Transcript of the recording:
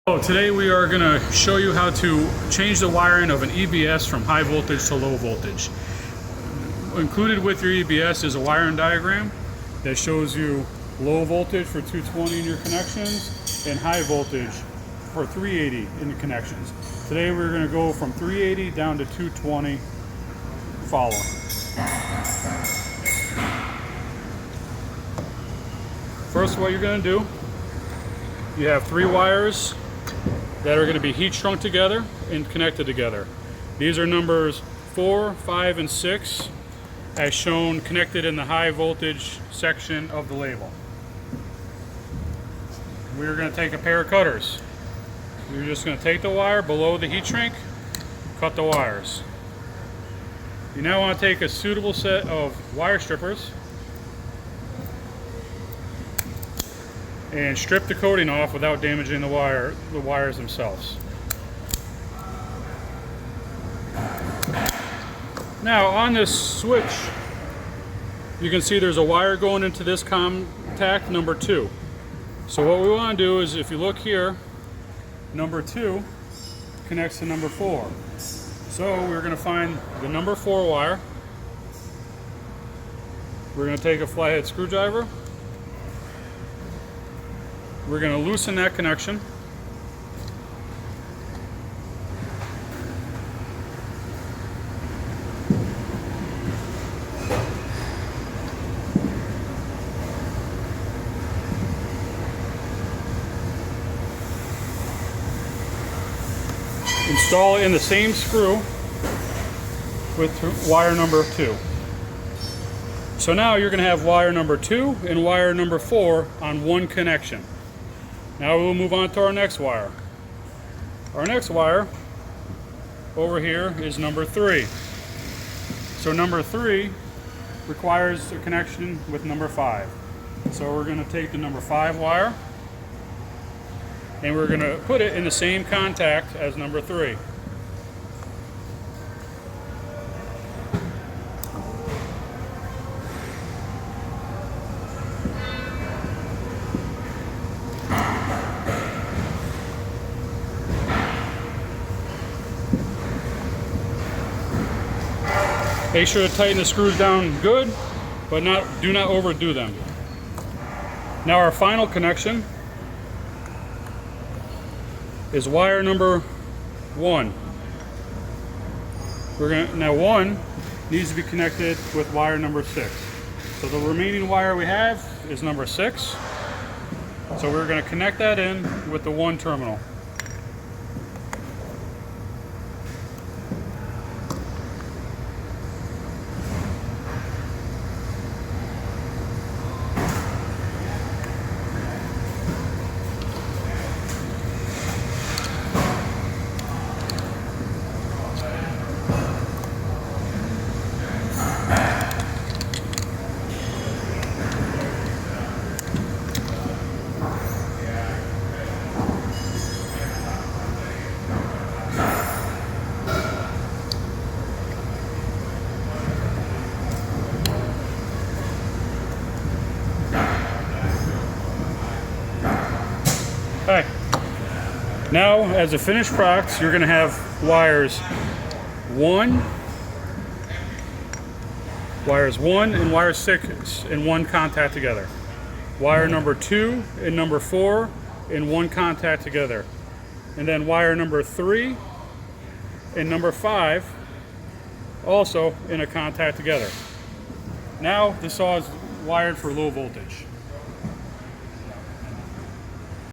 So today we are going to show you how to change the wiring of an EBS from high voltage to low voltage. Included with your EBS is a wiring diagram that shows you low voltage for 220 in your connections and high voltage for 380 in the connections. Today we're going to go from 380 down to 220 following. First, what you're going to do, you have 3 wires that are going to be heat shrunk together and connected together. These are numbers 4, 5, and 6 as shown connected in the high voltage section of the label. We're going to take a pair of cutters. You're just going to take the wire below the heat shrink, cut the wires. You now want to take a suitable set of wire strippers and strip the coating off without damaging the wires themselves. Now on this switch, you can see there's a wire going into this contact number 2. So what we want to do is, if you look here, number 2 connects to number 4. So we're going to find the number 4 wire. We're going to take a flathead screwdriver. We're going to loosen that connection. Install it in the same screw with wire number 2. So now you're going to have wire number 2 and wire number 4 on one connection. Now we'll move on to our next wire. Our next wire over here is number 3. So number 3 requires a connection with number 5. So we're going to take the number 5 wire and we're going to put it in the same contact as number 3. Make sure to tighten the screws down good, but do not overdo them. Now our final connection is wire number 1. Now 1 needs to be connected with wire number 6. So the remaining wire we have is number 6. So we're going to connect that in with the 1 terminal. Okay. Now, as a finished product, you're going to have wires 1 and wire 6 in one contact together. Wire number 2 and number 4 in one contact together. And then wire number 3 and number 5 also in a contact together. Now the saw is wired for low voltage.